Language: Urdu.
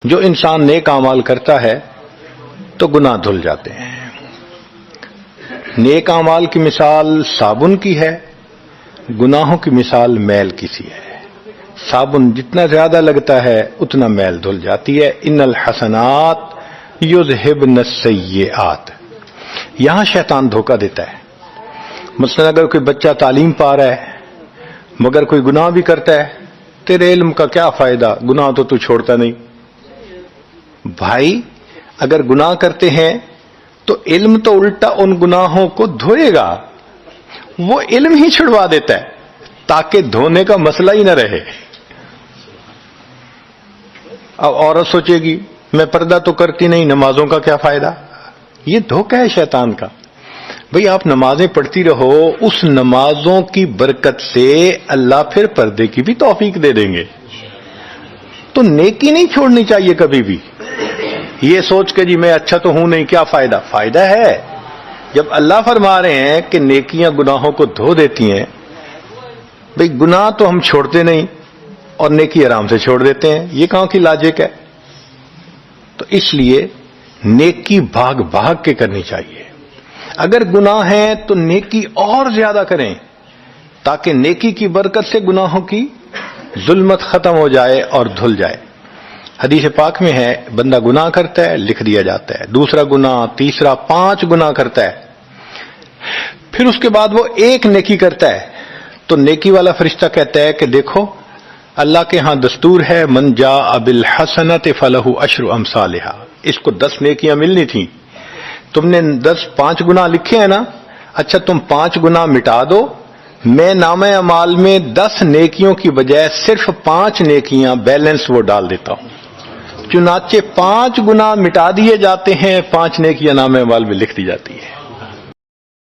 جو انسان نیک اعمال کرتا ہے تو گناہ دھل جاتے ہیں۔ نیک اعمال کی مثال صابن کی ہے، گناہوں کی مثال میل کی سی ہے۔ صابن جتنا زیادہ لگتا ہے اتنا میل دھل جاتی ہے۔ ان الحسنات یذہبن السیئات، یہاں شیطان دھوکہ دیتا ہے۔ مثلا اگر کوئی بچہ تعلیم پا رہا ہے مگر کوئی گناہ بھی کرتا ہے، تیرے علم کا کیا فائدہ، گناہ تو چھوڑتا نہیں۔ بھائی اگر گناہ کرتے ہیں تو علم تو الٹا ان گناہوں کو دھوئے گا، وہ علم ہی چھڑوا دیتا ہے تاکہ دھونے کا مسئلہ ہی نہ رہے۔ اب عورت سوچے گی میں پردہ تو کرتی نہیں، نمازوں کا کیا فائدہ؟ یہ دھوکہ ہے شیطان کا۔ بھئی آپ نمازیں پڑھتی رہو، اس نمازوں کی برکت سے اللہ پھر پردے کی بھی توفیق دے دیں گے۔ تو نیکی نہیں چھوڑنی چاہیے کبھی بھی، یہ سوچ کے جی میں اچھا تو ہوں نہیں، کیا فائدہ؟ فائدہ ہے۔ جب اللہ فرما رہے ہیں کہ نیکیاں گناہوں کو دھو دیتی ہیں، بھئی گناہ تو ہم چھوڑتے نہیں اور نیکی آرام سے چھوڑ دیتے ہیں، یہ کہاں کی لاجک ہے؟ تو اس لیے نیکی بھاگ بھاگ کے کرنی چاہیے۔ اگر گناہ ہیں تو نیکی اور زیادہ کریں تاکہ نیکی کی برکت سے گناہوں کی ظلمت ختم ہو جائے اور دھل جائے۔ حدیث پاک میں ہے بندہ گناہ کرتا ہے لکھ دیا جاتا ہے، دوسرا گناہ، تیسرا، 5 گناہ کرتا ہے، پھر اس کے بعد وہ ایک نیکی کرتا ہے تو نیکی والا فرشتہ کہتا ہے کہ دیکھو اللہ کے ہاں دستور ہے من جاء بالحسنۃ فلہ عشر امثالھا، اس کو 10 نیکیاں ملنی تھیں، تم نے 5 گناہ لکھے ہیں نا، اچھا تم 5 گناہ مٹا دو، میں نامہ اعمال میں 10 نیکیوں کی بجائے صرف 5 نیکیاں بیلنس وہ ڈال دیتا ہوں۔ چنانچہ 5 گناہ مٹا دیے جاتے ہیں، 5 نیکیاں نامہ اعمال میں لکھ دی جاتی ہے۔